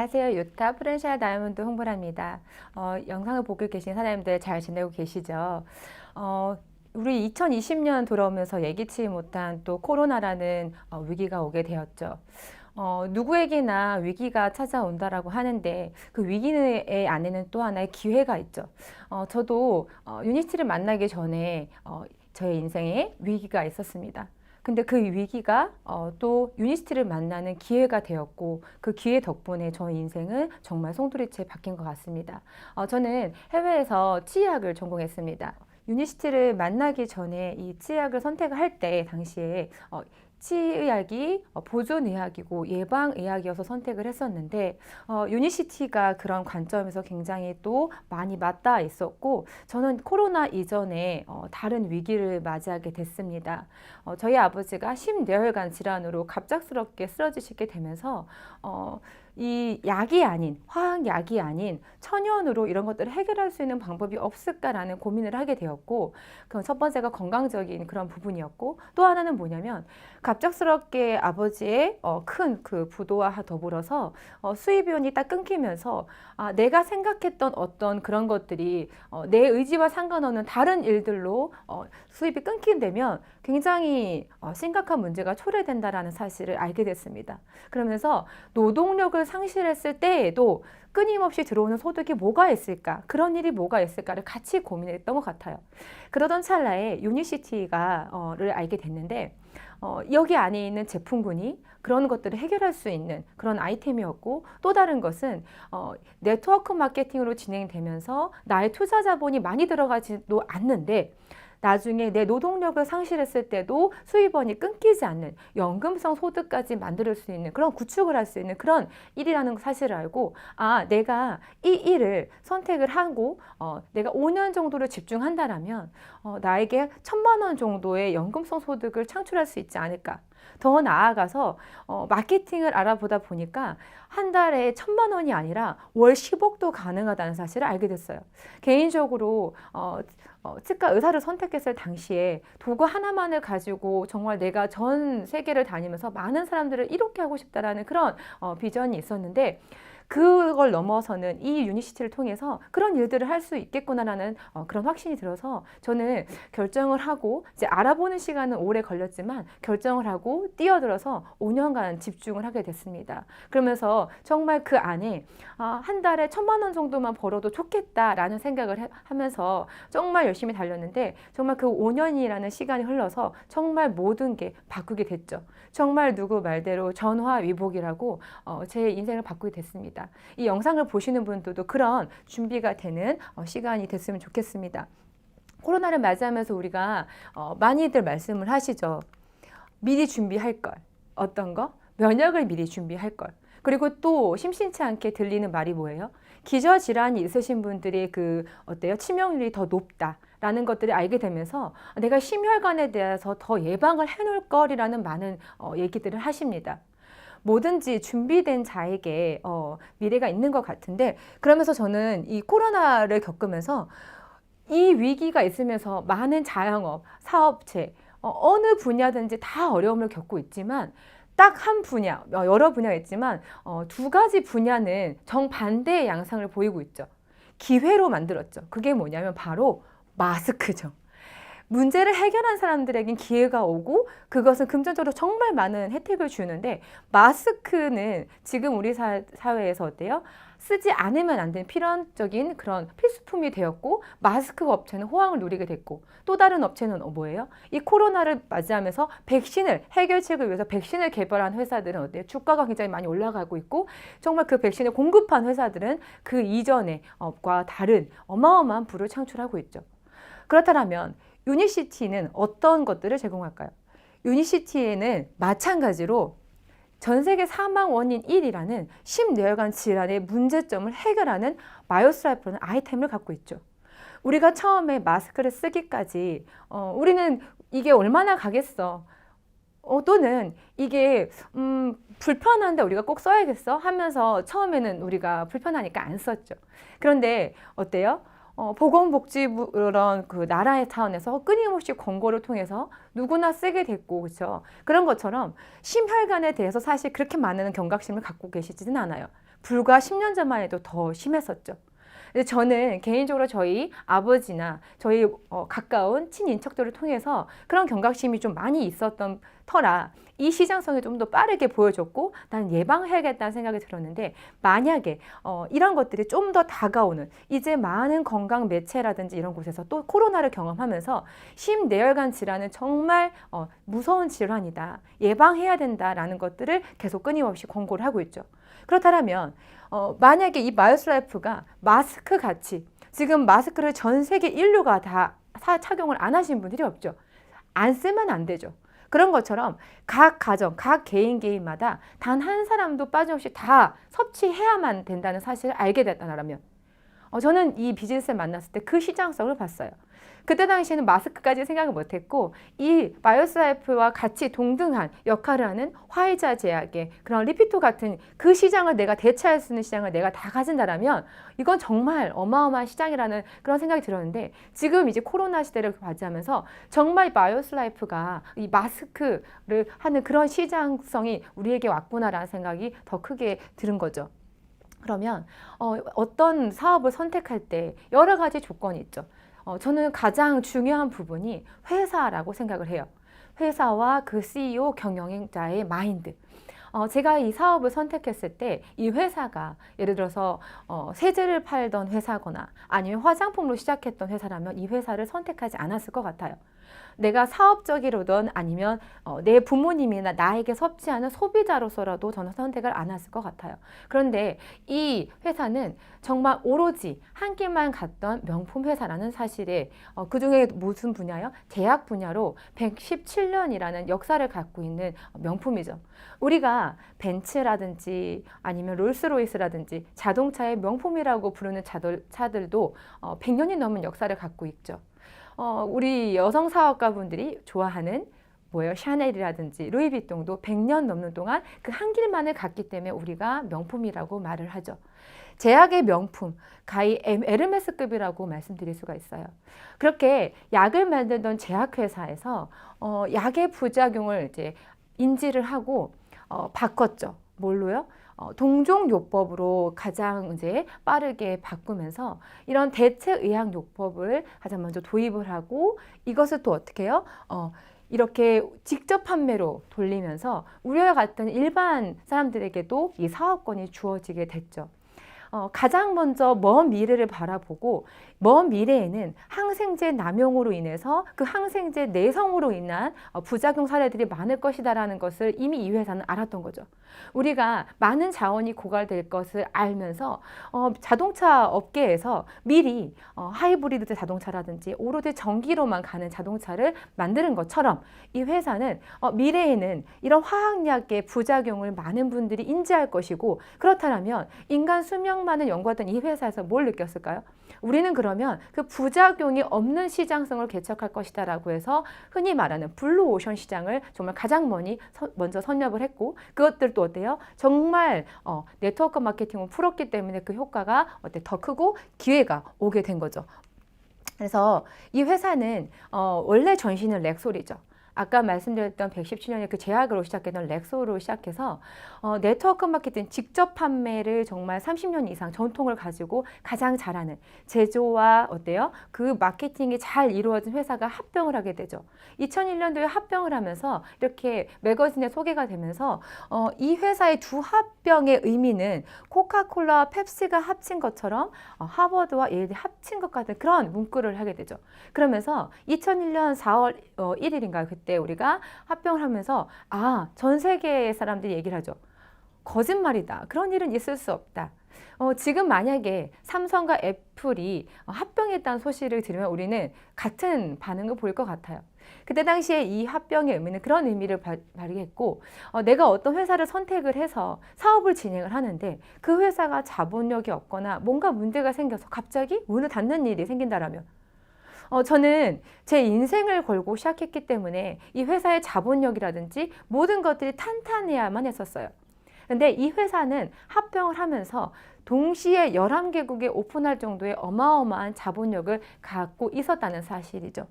안녕하세요. 유타 프렌샤 다이아몬드 홍보랍니다. 영상을 보고 계신 사람들 잘 지내고 계시죠? 어, 우리 2020년 돌아오면서 예기치 못한 또 코로나라는 위기가 오게 되었죠. 누구에게나 위기가 찾아온다라고 하는데 그 위기의 안에는 또 하나의 기회가 있죠. 저도 유니티를 만나기 전에 저의 인생에 위기가 있었습니다. 근데 그 위기가 또 유니스티를 만나는 기회가 되었고 그 기회 덕분에 저의 인생은 정말 송두리째 바뀐 것 같습니다. 저는 해외에서 치의학을 전공했습니다. 유니스티를 만나기 전에 이 치의학을 선택을 할 때 당시에 치의학이 보존의학이고 예방의학이어서 선택을 했었는데 유니시티가 그런 관점에서 굉장히 또 많이 맞닿아 있었고 저는 코로나 이전에 다른 위기를 맞이하게 됐습니다. 저희 아버지가 심뇌혈관 질환으로 갑작스럽게 쓰러지시게 되면서 이 약이 아닌 화학약이 아닌 천연으로 이런 것들을 해결할 수 있는 방법이 없을까라는 고민을 하게 되었고 그 첫 번째가 건강적인 그런 부분이었고 또 하나는 뭐냐면 갑작스럽게 아버지의 큰 그 부도와 더불어서 수입원이 딱 끊기면서 내가 생각했던 어떤 그런 것들이 내 의지와 상관없는 다른 일들로 수입이 끊기게 되면 굉장히 심각한 문제가 초래된다라는 사실을 알게 됐습니다. 그러면서 노동력을 상실했을 때에도 끊임없이 들어오는 소득이 뭐가 있을까? 그런 일이 뭐가 있을까를 같이 고민했던 것 같아요. 그러던 찰나에 유니시티가를 알게 됐는데 여기 안에 있는 제품군이 그런 것들을 해결할 수 있는 그런 아이템이었고 또 다른 것은 네트워크 마케팅으로 진행되면서 나의 투자 자본이 많이 들어가지도 않는데 나중에 내 노동력을 상실했을 때도 수입원이 끊기지 않는 연금성 소득까지 만들 수 있는 그런 구축을 할 수 있는 그런 일이라는 사실을 알고 내가 이 일을 선택을 하고 내가 5년 정도를 집중한다라면 나에게 1,000만 원 정도의 연금성 소득을 창출할 수 있지 않을까. 더 나아가서 마케팅을 알아보다 보니까 한 달에 1,000만 원이 아니라 월 10억도 가능하다는 사실을 알게 됐어요. 개인적으로 치과 의사를 선택했을 당시에 도구 하나만을 가지고 정말 내가 전 세계를 다니면서 많은 사람들을 이롭게 하고 싶다라는 그런 비전이 있었는데 그걸 넘어서는 이 유니시티를 통해서 그런 일들을 할 수 있겠구나라는 그런 확신이 들어서 저는 결정을 하고 이제 알아보는 시간은 오래 걸렸지만 결정을 하고 뛰어들어서 5년간 집중을 하게 됐습니다. 그러면서 정말 그 안에 한 달에 1,000만 원 정도만 벌어도 좋겠다라는 생각을 하면서 정말 열심히 달렸는데 정말 그 5년이라는 시간이 흘러서 정말 모든 게 바꾸게 됐죠. 정말 누구 말대로 전화위복이라고 제 인생을 바꾸게 됐습니다. 이 영상을 보시는 분들도 그런 준비가 되는 시간이 됐으면 좋겠습니다. 코로나를 맞이하면서 우리가 많이들 말씀을 하시죠. 미리 준비할 걸. 어떤 거? 면역을 미리 준비할 걸. 그리고 또 심심치 않게 들리는 말이 뭐예요? 기저질환이 있으신 분들이 어때요? 치명률이 더 높다. 라는 것들을 알게 되면서 내가 심혈관에 대해서 더 예방을 해놓을 거리라는 많은 얘기들을 하십니다. 뭐든지 준비된 자에게 미래가 있는 것 같은데 그러면서 저는 이 코로나를 겪으면서 이 위기가 있으면서 많은 자영업, 사업체, 어느 분야든지 다 어려움을 겪고 있지만 딱 한 분야, 여러 분야가 있지만 두 가지 분야는 정반대의 양상을 보이고 있죠. 기회로 만들었죠. 그게 뭐냐면 바로 마스크죠. 문제를 해결한 사람들에겐 기회가 오고 그것은 금전적으로 정말 많은 혜택을 주는데 마스크는 지금 우리 사회에서 어때요? 쓰지 않으면 안 되는 필연적인 그런 필수품이 되었고 마스크 업체는 호황을 누리게 됐고 또 다른 업체는 뭐예요? 이 코로나를 맞이하면서 백신을 해결책을 위해서 백신을 개발한 회사들은 어때요? 주가가 굉장히 많이 올라가고 있고 정말 그 백신을 공급한 회사들은 그 이전의 업과 다른 어마어마한 부를 창출하고 있죠. 그렇다면 유니시티는 어떤 것들을 제공할까요? 유니시티에는 마찬가지로 전 세계 사망 원인 1위라는 심뇌혈관 질환의 문제점을 해결하는 마요스라이프라는 아이템을 갖고 있죠. 우리가 처음에 마스크를 쓰기까지 우리는 이게 얼마나 가겠어? 또는 이게 불편한데 우리가 꼭 써야겠어? 하면서 처음에는 우리가 불편하니까 안 썼죠. 그런데 어때요? 보건복지부 그런 그 나라의 차원에서 끊임없이 권고를 통해서 누구나 쓰게 됐고 그렇죠. 그런 것처럼 심혈관에 대해서 사실 그렇게 많은 경각심을 갖고 계시지는 않아요. 불과 10년 전만 해도 더 심했었죠. 근데 저는 개인적으로 저희 아버지나 저희 가까운 친인척들을 통해서 그런 경각심이 좀 많이 있었던 터라 이 시장성이 좀 더 빠르게 보여줬고 난 예방해야겠다는 생각이 들었는데, 만약에 이런 것들이 좀 더 다가오는, 이제 많은 건강 매체라든지 이런 곳에서 또 코로나를 경험하면서 심내혈관 질환은 정말 무서운 질환이다, 예방해야 된다라는 것들을 계속 끊임없이 권고를 하고 있죠. 그렇다면 만약에 이 마이오슬라이프가 마스크 같이, 지금 마스크를 전 세계 인류가 다 착용을 안 하신 분들이 없죠. 안 쓰면 안 되죠. 그런 것처럼 각 가정, 각 개인마다 단 한 사람도 빠짐없이 다 섭취해야만 된다는 사실을 알게 됐다면, 저는 이 비즈니스를 만났을 때 그 시장성을 봤어요. 그때 당시에는 마스크까지 생각을 못했고, 이 마이오슬라이프와 같이 동등한 역할을 하는 화이자 제약의 그런 리피토 같은 그 시장을 내가 대체할 수 있는 시장을 내가 다 가진다라면 이건 정말 어마어마한 시장이라는 그런 생각이 들었는데, 지금 이제 코로나 시대를 맞이하면서 정말 마이오슬라이프가 이 마스크를 하는 그런 시장성이 우리에게 왔구나라는 생각이 더 크게 들은 거죠. 그러면 어떤 사업을 선택할 때 여러 가지 조건이 있죠. 저는 가장 중요한 부분이 회사라고 생각을 해요. 회사와 그 CEO 경영자의 마인드. 제가 이 사업을 선택했을 때 이 회사가 예를 들어서 세제를 팔던 회사거나 아니면 화장품으로 시작했던 회사라면 이 회사를 선택하지 않았을 것 같아요. 내가 사업적이로든 아니면 내 부모님이나 나에게 섭취하는 소비자로서라도 저는 선택을 안 했을 것 같아요. 그런데 이 회사는 정말 오로지 한 길만 갔던 명품 회사라는 사실에, 그중에 무슨 분야요? 제약 분야로 117년이라는 역사를 갖고 있는 명품이죠. 우리가 벤츠라든지 아니면 롤스로이스라든지 자동차의 명품이라고 부르는 차들도 100년이 넘은 역사를 갖고 있죠. 우리 여성 사업가분들이 좋아하는 뭐예요? 샤넬이라든지 루이비통도 100년 넘는 동안 그 한 길만을 갔기 때문에 우리가 명품이라고 말을 하죠. 제약의 명품, 가히 에르메스급이라고 말씀드릴 수가 있어요. 그렇게 약을 만들던 제약회사에서 약의 부작용을 이제 인지를 하고 바꿨죠. 뭘로요? 동종요법으로 가장 이제 빠르게 바꾸면서 이런 대체의학요법을 가장 먼저 도입을 하고, 이것을 또 어떻게 해요? 이렇게 직접 판매로 돌리면서 우리와 같은 일반 사람들에게도 이 사업권이 주어지게 됐죠. 가장 먼저 먼 미래를 바라보고, 먼 미래에는 항생제 남용으로 인해서 그 항생제 내성으로 인한 부작용 사례들이 많을 것이다라는 것을 이미 이 회사는 알았던 거죠. 우리가 많은 자원이 고갈될 것을 알면서 자동차 업계에서 미리 하이브리드 자동차라든지 오로지 전기로만 가는 자동차를 만드는 것처럼 이 회사는 미래에는 이런 화학약의 부작용을 많은 분들이 인지할 것이고, 그렇다면 인간 수명만을 연구하던 이 회사에서 뭘 느꼈을까요? 우리는 그러면 그 부작용이 없는 시장성을 개척할 것이다 라고 해서 흔히 말하는 블루오션 시장을 정말 가장 먼저 선nhập 했고, 그것들도 어때요? 정말 네트워크 마케팅을 풀었기 때문에 그 효과가 더 크고 기회가 오게 된 거죠. 그래서 이 회사는 원래 전신은 렉솔이죠. 아까 말씀드렸던 117년에 그 제약으로 시작했던 렉소로 시작해서 네트워크 마케팅 직접 판매를 정말 30년 이상 전통을 가지고 가장 잘하는 제조와 어때요? 그 마케팅이 잘 이루어진 회사가 합병을 하게 되죠. 2001년도에 합병을 하면서 이렇게 매거진에 소개가 되면서 이 회사의 두 합병의 의미는 코카콜라와 펩시가 합친 것처럼 하버드와 예일이 합친 것 같은 그런 문구를 하게 되죠. 그러면서 2001년 4월 1일인가 그때 우리가 합병을 하면서 전 세계의 사람들이 얘기를 하죠. 거짓말이다. 그런 일은 있을 수 없다. 지금 만약에 삼성과 애플이 합병했다는 소식을 들으면 우리는 같은 반응을 보일 것 같아요. 그때 당시에 이 합병의 의미는 그런 의미를 발휘했고, 내가 어떤 회사를 선택을 해서 사업을 진행을 하는데 그 회사가 자본력이 없거나 뭔가 문제가 생겨서 갑자기 문을 닫는 일이 생긴다라면, 저는 제 인생을 걸고 시작했기 때문에 이 회사의 자본력이라든지 모든 것들이 탄탄해야만 했었어요. 근데 이 회사는 합병을 하면서 동시에 11개국에 오픈할 정도의 어마어마한 자본력을 갖고 있었다는 사실이죠.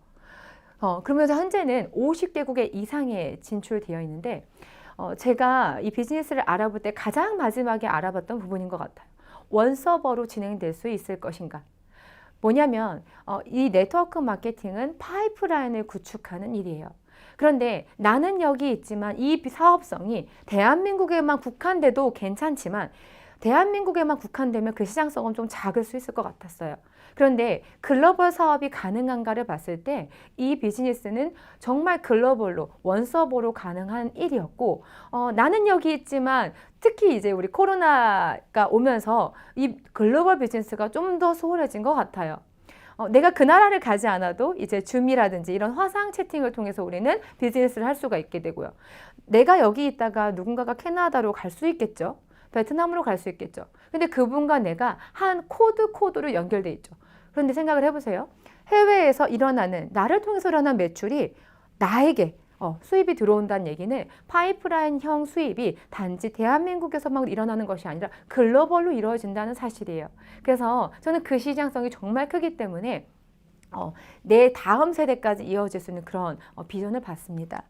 그러면서 현재는 50개국의 이상에 진출되어 있는데, 제가 이 비즈니스를 알아볼 때 가장 마지막에 알아봤던 부분인 것 같아요. 원서버로 진행될 수 있을 것인가. 뭐냐면 이 네트워크 마케팅은 파이프라인을 구축하는 일이에요. 그런데 나는 여기 있지만 이 사업성이 대한민국에만 국한돼도 괜찮지만 대한민국에만 국한되면 그 시장성은 좀 작을 수 있을 것 같았어요. 그런데 글로벌 사업이 가능한가를 봤을 때 이 비즈니스는 정말 글로벌로 원서버로 가능한 일이었고 나는 여기 있지만 특히 이제 우리 코로나가 오면서 이 글로벌 비즈니스가 좀 더 수월해진 것 같아요. 내가 그 나라를 가지 않아도 이제 줌이라든지 이런 화상 채팅을 통해서 우리는 비즈니스를 할 수가 있게 되고요. 내가 여기 있다가 누군가가 캐나다로 갈 수 있겠죠. 베트남으로 갈 수 있겠죠. 근데 그분과 내가 한 코드로 연결돼 있죠. 그런데 생각을 해보세요. 해외에서 일어나는 나를 통해서 일어난 매출이 나에게 수입이 들어온다는 얘기는 파이프라인형 수입이 단지 대한민국에서만 일어나는 것이 아니라 글로벌로 이루어진다는 사실이에요. 그래서 저는 그 시장성이 정말 크기 때문에 내 다음 세대까지 이어질 수 있는 그런 비전을 봤습니다.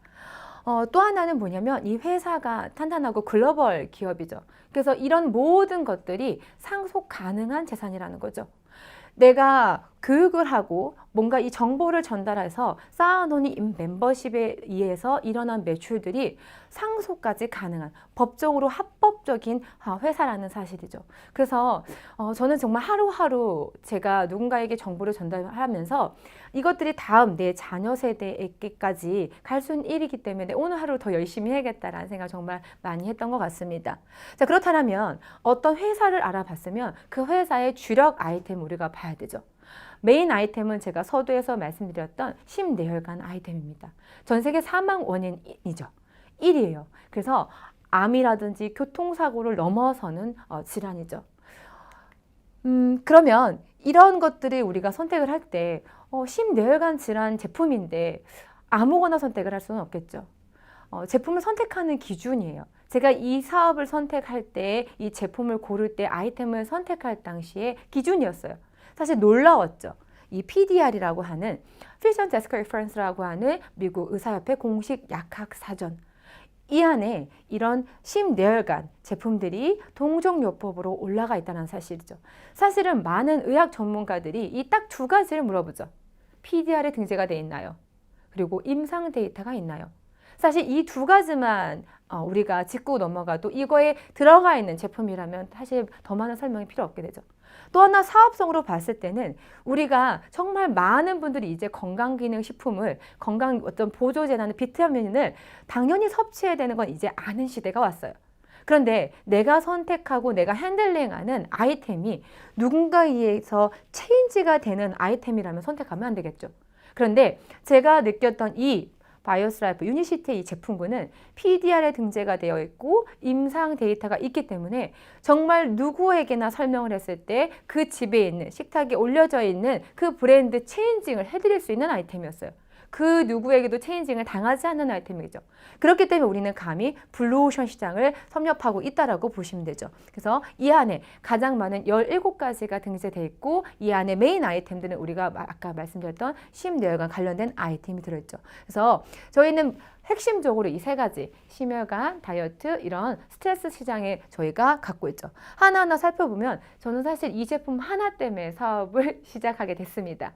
또 하나는 뭐냐면 이 회사가 탄탄하고 글로벌 기업이죠. 그래서 이런 모든 것들이 상속 가능한 재산이라는 거죠. 내가 교육을 하고 뭔가 이 정보를 전달해서 쌓아놓은 이 멤버십에 의해서 일어난 매출들이 상속까지 가능한 법적으로 합법적인 회사라는 사실이죠. 그래서 저는 정말 하루하루 제가 누군가에게 정보를 전달하면서 이것들이 다음 내 자녀 세대에게까지 갈 수 있는 일이기 때문에 오늘 하루 더 열심히 해야겠다라는 생각을 정말 많이 했던 것 같습니다. 자, 그렇다면 어떤 회사를 알아봤으면 그 회사의 주력 아이템 우리가 봐야 되죠. 메인 아이템은 제가 서두에서 말씀드렸던 심내혈관 아이템입니다. 전 세계 사망 원인이죠. 1위예요. 그래서 암이라든지 교통사고를 넘어서는 질환이죠. 그러면 이런 것들을 우리가 선택을 할 때 심내혈관 질환 제품인데 아무거나 선택을 할 수는 없겠죠. 제품을 선택하는 기준이에요. 제가 이 사업을 선택할 때, 이 제품을 고를 때, 아이템을 선택할 당시에 기준이었어요. 사실 놀라웠죠. 이 PDR이라고 하는 Physician Desk Reference라고 하는 미국 의사협회 공식 약학 사전. 이 안에 이런 심내혈관 제품들이 동종요법으로 올라가 있다는 사실이죠. 사실은 많은 의학 전문가들이 이 딱 두 가지를 물어보죠. PDR에 등재가 돼 있나요? 그리고 임상 데이터가 있나요? 사실 이 두 가지만 우리가 짚고 넘어가도 이거에 들어가 있는 제품이라면 사실 더 많은 설명이 필요 없게 되죠. 또 하나 사업성으로 봤을 때는 우리가 정말 많은 분들이 이제 건강기능식품을 건강 어떤 보조제나 비타민을 당연히 섭취해야 되는 건 이제 아는 시대가 왔어요. 그런데 내가 선택하고 내가 핸들링하는 아이템이 누군가에 의해서 체인지가 되는 아이템이라면 선택하면 안 되겠죠. 그런데 제가 느꼈던 이 바이오스라이프 유니시티의 이 제품군은 PDR에 등재가 되어 있고 임상 데이터가 있기 때문에 정말 누구에게나 설명을 했을 때 그 집에 있는 식탁에 올려져 있는 그 브랜드 체인징을 해드릴 수 있는 아이템이었어요. 그 누구에게도 체인징을 당하지 않는 아이템이죠. 그렇기 때문에 우리는 감히 블루오션 시장을 섭렵하고 있다라고 보시면 되죠. 그래서 이 안에 가장 많은 17가지가 등재되어 있고 이 안에 메인 아이템들은 우리가 아까 말씀드렸던 심내혈관 관련된 아이템이 들어있죠. 그래서 저희는 핵심적으로 이 세 가지 심혈관, 다이어트 이런 스트레스 시장에 저희가 갖고 있죠. 하나하나 살펴보면 저는 사실 이 제품 하나 때문에 사업을 시작하게 됐습니다.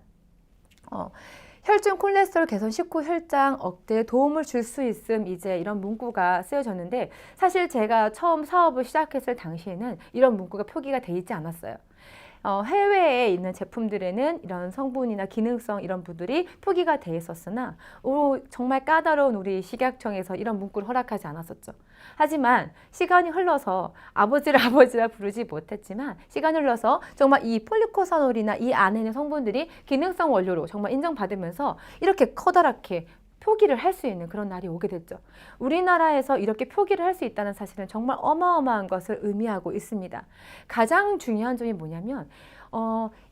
혈중 콜레스테롤 개선 식후 혈장 억제에 도움을 줄 수 있음 이제 이런 문구가 쓰여졌는데 사실 제가 처음 사업을 시작했을 당시에는 이런 문구가 표기가 돼 있지 않았어요. 해외에 있는 제품들에는 이런 성분이나 기능성 이런 부들이 표기가 돼 있었으나 정말 까다로운 우리 식약청에서 이런 문구를 허락하지 않았었죠. 하지만 시간이 흘러서 아버지를 아버지라 부르지 못했지만 시간이 흘러서 정말 이 폴리코사놀이나 이 안에 있는 성분들이 기능성 원료로 정말 인정받으면서 이렇게 커다랗게 표기를 할 수 있는 그런 날이 오게 됐죠. 우리나라에서 이렇게 표기를 할 수 있다는 사실은 정말 어마어마한 것을 의미하고 있습니다. 가장 중요한 점이 뭐냐면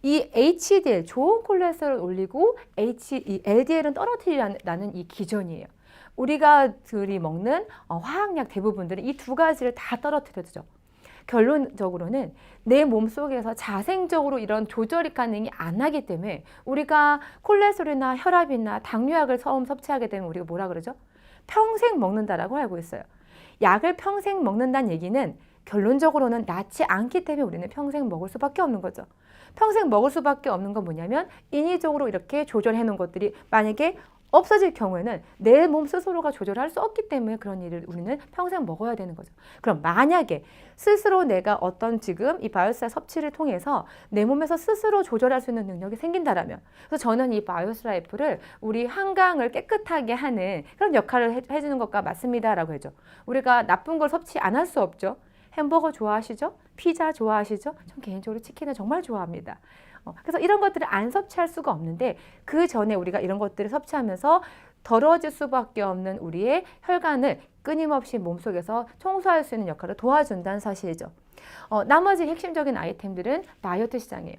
이 HDL, 좋은 콜레스테롤을 올리고 이 LDL은 떨어뜨리라는 이 기전이에요. 우리가 먹는 화학약 대부분들은 이 두 가지를 다 떨어뜨려주죠. 결론적으로는 내 몸속에서 자생적으로 이런 조절이 가능이 안 하기 때문에 우리가 콜레스테롤이나 혈압이나 당뇨약을 처음 섭취하게 되면 우리가 뭐라 그러죠? 평생 먹는다라고 알고 있어요. 약을 평생 먹는다는 얘기는 결론적으로는 낫지 않기 때문에 우리는 평생 먹을 수밖에 없는 거죠. 평생 먹을 수밖에 없는 건 뭐냐면 인위적으로 이렇게 조절해 놓은 것들이 만약에 없어질 경우에는 내 몸 스스로가 조절할 수 없기 때문에 그런 일을 우리는 평생 먹어야 되는 거죠. 그럼 만약에 스스로 내가 어떤 지금 이 바이오스라 섭취를 통해서 내 몸에서 스스로 조절할 수 있는 능력이 생긴다라면, 그래서 저는 이 바이오스라이프를 우리 한강을 깨끗하게 하는 그런 역할을 해주는 것과 맞습니다라고 해죠. 우리가 나쁜 걸 섭취 안 할 수 없죠. 햄버거 좋아하시죠? 피자 좋아하시죠? 전 개인적으로 치킨을 정말 좋아합니다. 그래서 이런 것들을 안 섭취할 수가 없는데 그 전에 우리가 이런 것들을 섭취하면서 더러워질 수밖에 없는 우리의 혈관을 끊임없이 몸속에서 청소할 수 있는 역할을 도와준다는 사실이죠. 나머지 핵심적인 아이템들은 다이어트 시장이에요.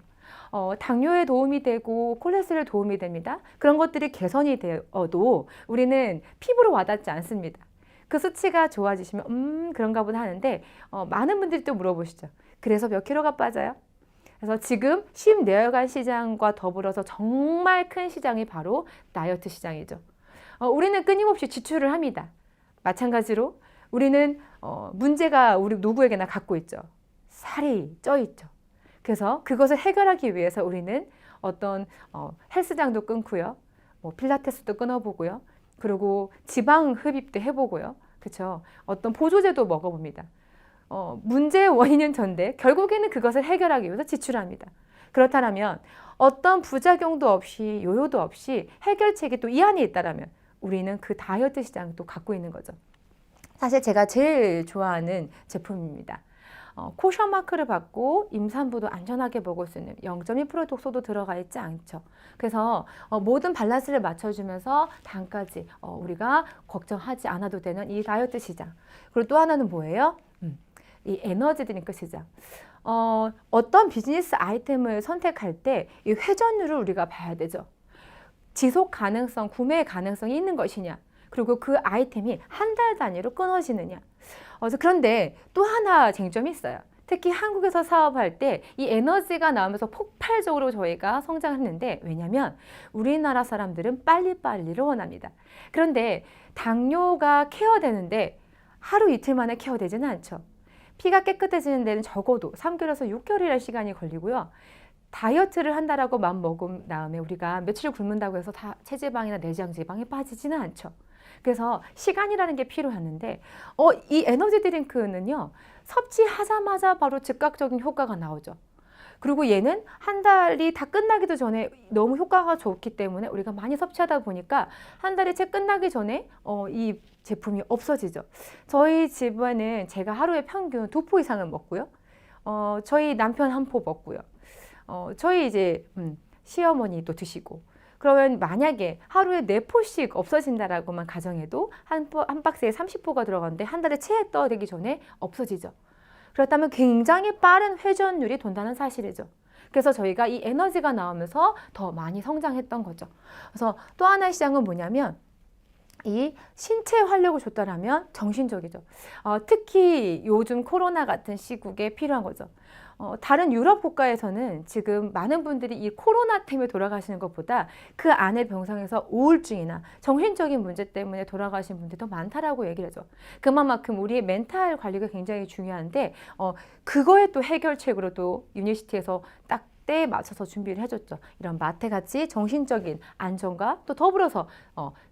당뇨에 도움이 되고 콜레스테롤에 도움이 됩니다. 그런 것들이 개선이 되어도 우리는 피부로 와닿지 않습니다. 그 수치가 좋아지시면 그런가 보다 하는데 많은 분들이 또 물어보시죠. 그래서 몇 킬로가 빠져요? 그래서 지금 심내혈관 시장과 더불어서 정말 큰 시장이 바로 다이어트 시장이죠. 우리는 끊임없이 지출을 합니다. 마찬가지로 우리는 문제가 우리 누구에게나 갖고 있죠. 살이 쪄 있죠. 그래서 그것을 해결하기 위해서 우리는 어떤 헬스장도 끊고요. 뭐 필라테스도 끊어보고요. 그리고 지방 흡입도 해보고요. 그렇죠? 어떤 보조제도 먹어봅니다. 문제의 원인은 전데 결국에는 그것을 해결하기 위해서 지출합니다. 그렇다면 어떤 부작용도 없이 요요도 없이 해결책이 또 이 안에 있다면 우리는 그 다이어트 시장도 갖고 있는 거죠. 사실 제가 제일 좋아하는 제품입니다. 코션 마크를 받고 임산부도 안전하게 먹을 수 있는 0.2% 독소도 들어가 있지 않죠. 그래서 모든 밸런스를 맞춰주면서 당까지 우리가 걱정하지 않아도 되는 이 다이어트 시장. 그리고 또 하나는 뭐예요? 이 에너지 드링크 시장. 어떤 비즈니스 아이템을 선택할 때 이 회전율을 우리가 봐야 되죠. 지속 가능성, 구매 가능성이 있는 것이냐. 그리고 그 아이템이 한 달 단위로 끊어지느냐. 그런데 또 하나 쟁점이 있어요. 특히 한국에서 사업할 때 이 에너지가 나오면서 폭발적으로 저희가 성장했는데 왜냐하면 우리나라 사람들은 빨리빨리를 원합니다. 그런데 당뇨가 케어되는데 하루 이틀 만에 케어되지는 않죠. 피가 깨끗해지는 데는 적어도 3개월에서 6개월이라는 시간이 걸리고요. 다이어트를 한다라고 마음 먹은 다음에 우리가 며칠 굶는다고 해서 다 체지방이나 내장 지방이 빠지지는 않죠. 그래서 시간이라는 게 필요하는데 이 에너지 드링크는요. 섭취하자마자 바로 즉각적인 효과가 나오죠. 그리고 얘는 한 달이 다 끝나기도 전에 너무 효과가 좋기 때문에 우리가 많이 섭취하다 보니까 한 달이 채 끝나기 전에 이 제품이 없어지죠. 저희 집에는 제가 하루에 평균 2포 이상을 먹고요. 저희 남편 1포 먹고요. 저희 이제 시어머니도 드시고 그러면 만약에 하루에 4포씩 없어진다라고만 가정해도 한 박스에 30포가 들어가는데 한 달에 채 떠되기 전에 없어지죠. 그렇다면 굉장히 빠른 회전율이 돈다는 사실이죠. 그래서 저희가 이 에너지가 나오면서 더 많이 성장했던 거죠. 그래서 또 하나의 시장은 뭐냐면 이 신체 활력을 줬다라면 정신적이죠. 특히 요즘 코로나 같은 시국에 필요한 거죠. 다른 유럽 국가에서는 지금 많은 분들이 이 코로나 때문에 돌아가시는 것보다 그 안에 병상에서 우울증이나 정신적인 문제 때문에 돌아가신 분들이 더 많다라고 얘기를 하죠. 그만큼 우리의 멘탈 관리가 굉장히 중요한데 그거에 또 해결책으로 또 유니시티에서 딱 때에 맞춰서 준비를 해줬죠. 이런 마테같이 정신적인 안정과 또 더불어서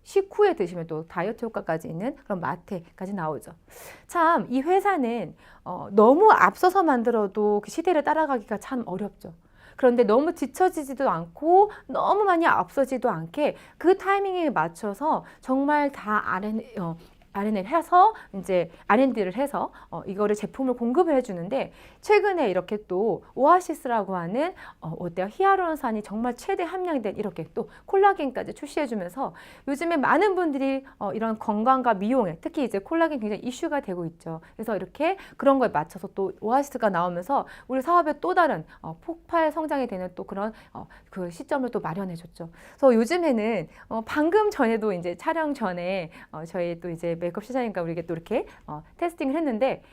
식후에 드시면 또 다이어트 효과까지 있는 그런 마테까지 나오죠. 참 이 회사는 너무 앞서서 만들어도 그 시대를 따라가기가 참 어렵죠. 그런데 너무 뒤처지지도 않고 너무 많이 앞서지도 않게 그 타이밍에 맞춰서 정말 다 R&D를 해서 이제 R&D를 해서 이거를 제품을 공급을 해주는데 최근에 이렇게 또 오아시스라고 하는 어때요? 히알루론산이 정말 최대 함량된 이렇게 또 콜라겐까지 출시해주면서 요즘에 많은 분들이 이런 건강과 미용에 특히 이제 콜라겐 굉장히 이슈가 되고 있죠. 그래서 이렇게 그런 거에 맞춰서 또 오아시스가 나오면서 우리 사업에 또 다른 폭발 성장이 되는 또 그런 그 시점을 또 마련해줬죠. 그래서 요즘에는 방금 전에도 이제 촬영 전에 저희 또 이제 메이크업 시장님과 우리가 또 이렇게 테스팅을 했는데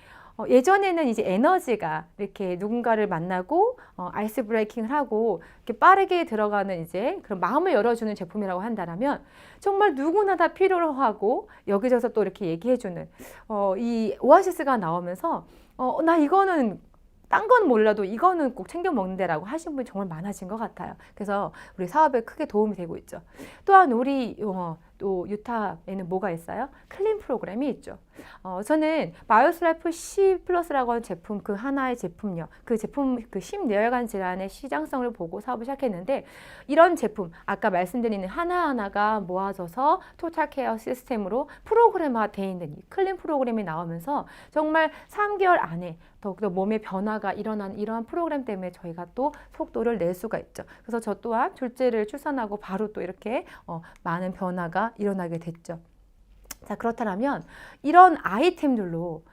예전에는 이제 에너지가 이렇게 누군가를 만나고 아이스 브레이킹을 하고 이렇게 빠르게 들어가는 이제 그런 마음을 열어주는 제품이라고 한다면 정말 누구나 다 필요로 하고 여기저기서 또 이렇게 얘기해주는 이 오아시스가 나오면서 나 이거는 딴 건 몰라도 이거는 꼭 챙겨 먹는데라고 하신 분이 정말 많아진 것 같아요. 그래서 우리 사업에 크게 도움이 되고 있죠. 또한 우리 또 유타에는 뭐가 있어요? 클린 프로그램이 있죠. 저는 바이오스라이프 C 플러스라고 하는 제품, 그 하나의 제품요. 그 제품 그 심뇌혈관 질환의 시장성을 보고 사업을 시작했는데 이런 제품, 아까 말씀드리는 하나하나가 모아져서 토탈 케어 시스템으로 프로그램화 되어 있는 이 클린 프로그램이 나오면서 정말 3개월 안에 더욱더 몸의 변화가 일어나는 이러한 프로그램 때문에 저희가 또 속도를 낼 수가 있죠. 그래서 저 또한 둘째를 출산하고 바로 또 이렇게 많은 변화가 일어나게 됐죠. 자, 그렇다면 이런 아이템들로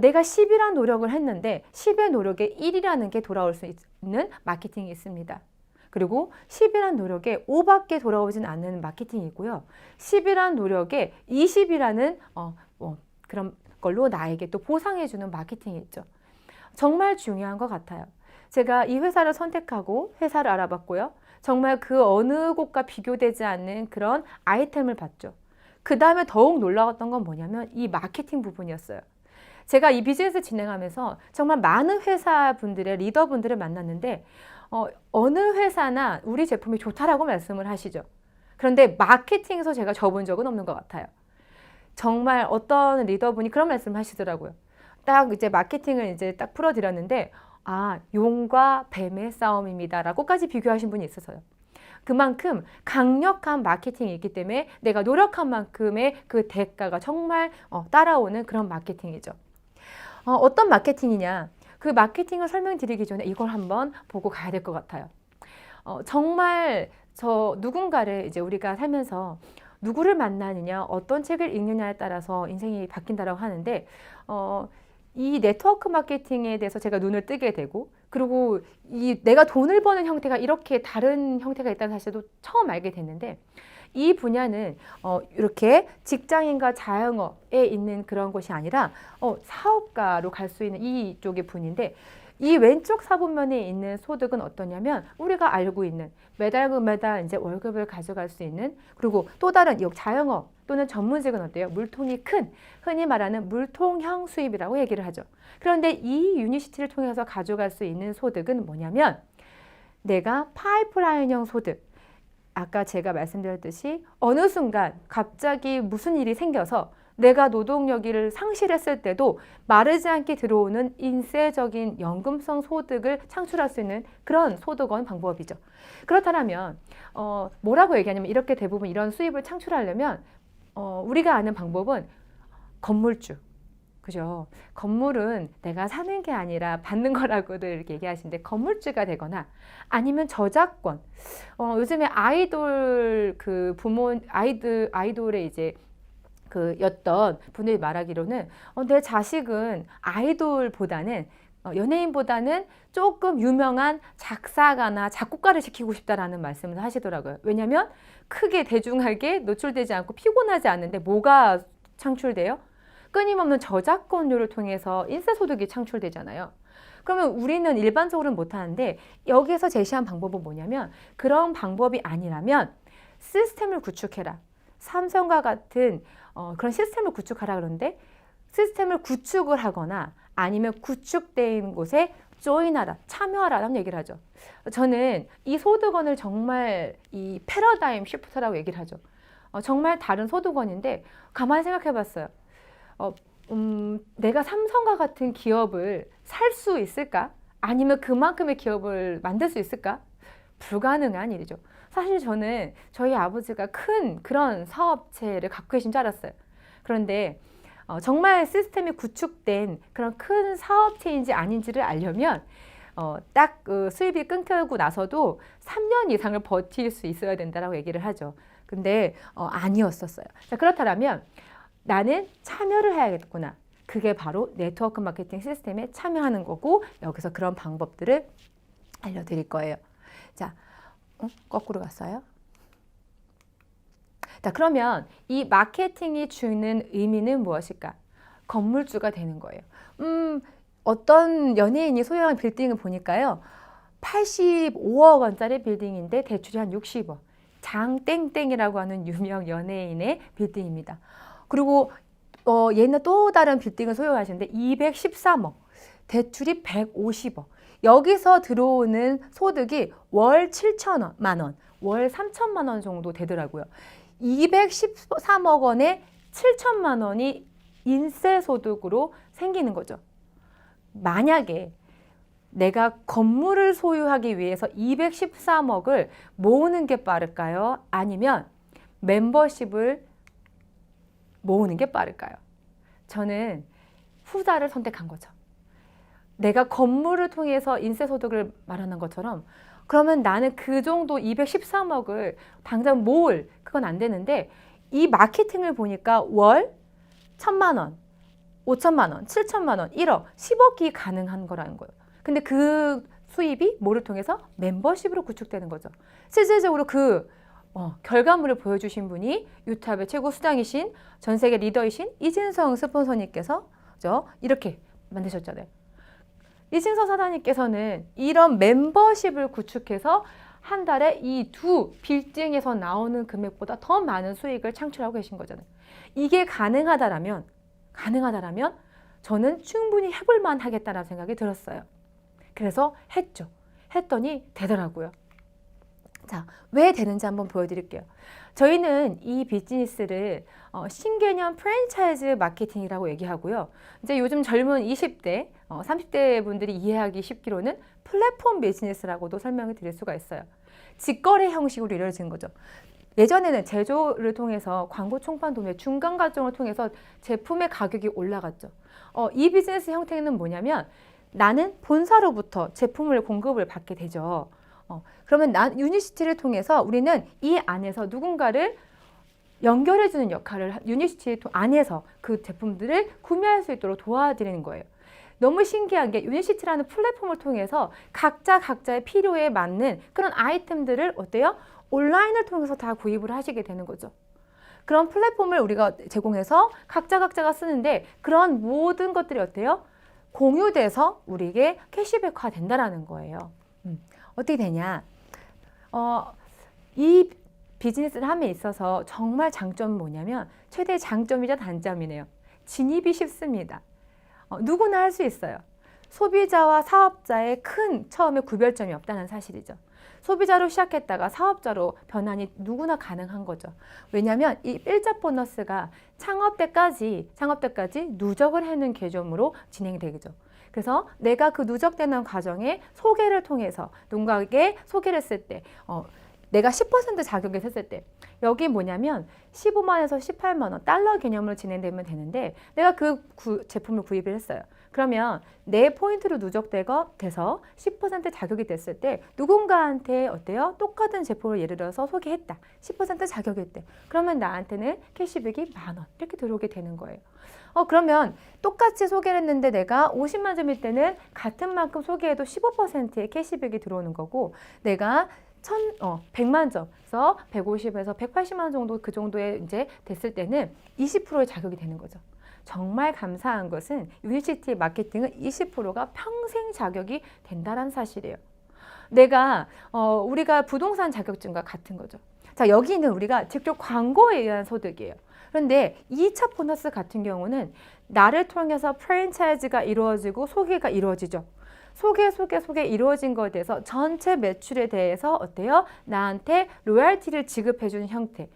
내가 10이라는 노력을 했는데 10의 노력에 1이라는 게 돌아올 수 있는 마케팅이 있습니다. 그리고 10이라는 노력에 5밖에 돌아오진 않는 마케팅이고요. 10이라는 노력에 20이라는 그런 걸로 나에게 또 보상해주는 마케팅이 있죠. 정말 중요한 것 같아요. 제가 이 회사를 선택하고 회사를 알아봤고요. 정말 그 어느 곳과 비교되지 않는 그런 아이템을 봤죠. 그 다음에 더욱 놀라웠던 건 뭐냐면 이 마케팅 부분이었어요. 제가 이 비즈니스 진행하면서 정말 많은 회사분들의 리더분들을 만났는데 어느 회사나 우리 제품이 좋다라고 말씀을 하시죠. 그런데 마케팅에서 제가 접은 적은 없는 것 같아요. 정말 어떤 리더분이 그런 말씀을 하시더라고요. 딱 이제 마케팅을 이제 딱 풀어드렸는데 용과 뱀의 싸움입니다라고까지 비교하신 분이 있어서요. 그만큼 강력한 마케팅이 있기 때문에 내가 노력한 만큼의 그 대가가 정말 따라오는 그런 마케팅이죠. 어떤 마케팅이냐? 그 마케팅을 설명드리기 전에 이걸 한번 보고 가야 될 것 같아요. 정말 누군가를 이제 우리가 살면서 누구를 만나느냐, 어떤 책을 읽느냐에 따라서 인생이 바뀐다라고 하는데 이 네트워크 마케팅에 대해서 제가 눈을 뜨게 되고 그리고 내가 돈을 버는 형태가 이렇게 다른 형태가 있다는 사실도 처음 알게 됐는데 이 분야는 이렇게 직장인과 자영업에 있는 그런 것이 아니라 사업가로 갈 수 있는 이쪽의 분인데 이 왼쪽 사분면에 있는 소득은 어떠냐면 우리가 알고 있는 매달 그 매달 이제 월급을 가져갈 수 있는 그리고 또 다른 자영업 또는 전문직은 어때요? 물통이 큰 흔히 말하는 물통형 수입이라고 얘기를 하죠. 그런데 이 유니시티를 통해서 가져갈 수 있는 소득은 뭐냐면 내가 파이프라인형 소득 아까 제가 말씀드렸듯이 어느 순간 갑자기 무슨 일이 생겨서 내가 노동력을 상실했을 때도 마르지 않게 들어오는 인쇄적인 연금성 소득을 창출할 수 있는 그런 소득원 방법이죠. 그렇다면 뭐라고 얘기하냐면 이렇게 대부분 이런 수입을 창출하려면 우리가 아는 방법은 건물주. 그죠? 건물은 내가 사는 게 아니라 받는 거라고들 이렇게 얘기하시는데 건물주가 되거나 아니면 저작권. 요즘에 아이돌 아이돌의 이제 였던 분들이 말하기로는 내 자식은 아이돌보다는 연예인보다는 조금 유명한 작사가나 작곡가를 시키고 싶다라는 말씀을 하시더라고요. 왜냐하면 크게 대중에게 노출되지 않고 피곤하지 않는데 뭐가 창출돼요? 끊임없는 저작권료를 통해서 인쇄소득이 창출되잖아요. 그러면 우리는 일반적으로는 못하는데 여기서 제시한 방법은 뭐냐면 그런 방법이 아니라면 시스템을 구축해라. 삼성과 같은 그런 시스템을 구축하라 그러는데 시스템을 구축을 하거나 아니면 구축된 곳에 조인하라, 참여하라는 얘기를 하죠. 저는 이 소득원을 정말 이 패러다임 시프트라고 얘기를 하죠. 정말 다른 소득원인데 가만히 생각해 봤어요. 내가 삼성과 같은 기업을 살 수 있을까? 아니면 그만큼의 기업을 만들 수 있을까? 불가능한 일이죠. 사실 저는 저희 아버지가 큰 그런 사업체를 갖고 계신 줄 알았어요. 그런데 정말 시스템이 구축된 그런 큰 사업체인지 아닌지를 알려면 딱 수입이 끊기고 나서도 3년 이상을 버틸 수 있어야 된다라고 얘기를 하죠. 근데 아니었었어요. 자, 그렇다면 나는 참여를 해야겠구나. 그게 바로 네트워크 마케팅 시스템에 참여하는 거고 여기서 그런 방법들을 알려드릴 거예요. 자, 거꾸로 갔어요. 자, 그러면 이 마케팅이 주는 의미는 무엇일까? 건물주가 되는 거예요. 어떤 연예인이 소유한 빌딩을 보니까요. 85억 원짜리 빌딩인데 대출이 한 60억. 장땡땡이라고 하는 유명 연예인의 빌딩입니다. 그리고 얘는 또 다른 빌딩을 소유하시는데 213억. 대출이 150억. 여기서 들어오는 소득이 월 7천만 원, 월 3천만 원 정도 되더라고요. 213억 원에 7천만 원이 인세 소득으로 생기는 거죠. 만약에 내가 건물을 소유하기 위해서 213억을 모으는 게 빠를까요? 아니면 멤버십을 모으는 게 빠를까요? 저는 후자를 선택한 거죠. 내가 건물을 통해서 인세소득을 마련한 것처럼 그러면 나는 그 정도 213억을 당장 모을 그건 안 되는데 이 마케팅을 보니까 월 1,000만 원, 5천만 원, 7천만 원, 1억, 10억이 가능한 거라는 거예요. 근데 그 수입이 뭐를 통해서? 멤버십으로 구축되는 거죠. 실질적으로 그 결과물을 보여주신 분이 유탑의 최고 수장이신 전 세계 리더이신 이진성 스폰서님께서 이렇게 만드셨잖아요. 이진성 사장님께서는 이런 멤버십을 구축해서 한 달에 이 두 빌딩에서 나오는 금액보다 더 많은 수익을 창출하고 계신 거잖아요. 이게 가능하다라면 저는 충분히 해볼만 하겠다라는 생각이 들었어요. 그래서 했죠. 했더니 되더라고요. 자, 왜 되는지 한번 보여드릴게요. 저희는 이 비즈니스를 신개념 프랜차이즈 마케팅이라고 얘기하고요. 이제 요즘 젊은 20대, 30대 분들이 이해하기 쉽기로는 플랫폼 비즈니스라고도 설명을 드릴 수가 있어요. 직거래 형식으로 이루어진 거죠. 예전에는 제조를 통해서 광고 총판 도매 중간 과정을 통해서 제품의 가격이 올라갔죠. 이 비즈니스 형태는 뭐냐면 나는 본사로부터 제품을 공급을 받게 되죠. 그러면 유니시티를 통해서 우리는 이 안에서 누군가를 연결해주는 역할을 유니시티 안에서 그 제품들을 구매할 수 있도록 도와드리는 거예요. 너무 신기한 게 유니시티라는 플랫폼을 통해서 각자의 필요에 맞는 그런 아이템들을 어때요? 온라인을 통해서 다 구입을 하시게 되는 거죠. 그런 플랫폼을 우리가 제공해서 각자가 쓰는데 그런 모든 것들이 어때요? 공유돼서 우리에게 캐시백화 된다라는 거예요. 어떻게 되냐? 이 비즈니스를 함에 있어서 정말 장점은 뭐냐면 최대 장점이자 단점이네요. 진입이 쉽습니다. 누구나 할 수 있어요. 소비자와 사업자의 큰 처음에 구별점이 없다는 사실이죠. 소비자로 시작했다가 사업자로 변환이 누구나 가능한 거죠. 왜냐하면 이 일자 보너스가 창업 때까지 누적을 해놓은 개념으로 진행이 되죠. 그래서 내가 그 누적되는 과정에 소개를 통해서 누군가에게 소개를 했을 때 내가 10% 자격을 했을 때 여기 뭐냐면 15만에서 18만 원 달러 개념으로 진행되면 되는데 내가 그 제품을 구입을 했어요. 그러면 내 포인트로 누적돼서 10% 자격이 됐을 때 누군가한테 어때요? 똑같은 제품을 예를 들어서 소개했다. 10% 자격일 때. 그러면 나한테는 캐시백이 10,000원 이렇게 들어오게 되는 거예요. 그러면 똑같이 소개를 했는데 내가 50만 점일 때는 같은 만큼 소개해도 15%의 캐시백이 들어오는 거고 내가 100만 점에서 150에서 180만 원 정도 그 정도에 이제 됐을 때는 20%의 자격이 되는 거죠. 정말 감사한 것은 유니시티 마케팅은 20%가 평생 자격이 된다는 사실이에요. 우리가 부동산 자격증과 같은 거죠. 자, 여기는 우리가 직접 광고에 의한 소득이에요. 그런데 2차 보너스 같은 경우는 나를 통해서 프랜차이즈가 이루어지고 소개가 이루어지죠. 소개 이루어진 것에 대해서 전체 매출에 대해서 어때요? 나한테 로얄티를 지급해주는 형태.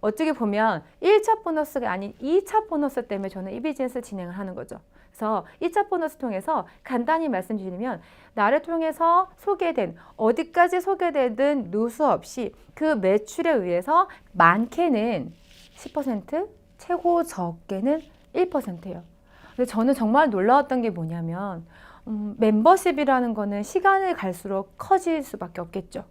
어떻게 보면 1차 보너스가 아닌 2차 보너스 때문에 저는 이 비즈니스를 진행을 하는 거죠. 그래서 2차 보너스 통해서 간단히 말씀드리면 나를 통해서 소개된 어디까지 소개되든 누수 없이 그 매출에 의해서 많게는 10%, 최고 적게는 1%예요. 근데 저는 정말 놀라웠던 게 뭐냐면 멤버십이라는 거는 시간을 갈수록 커질 수밖에 없겠죠.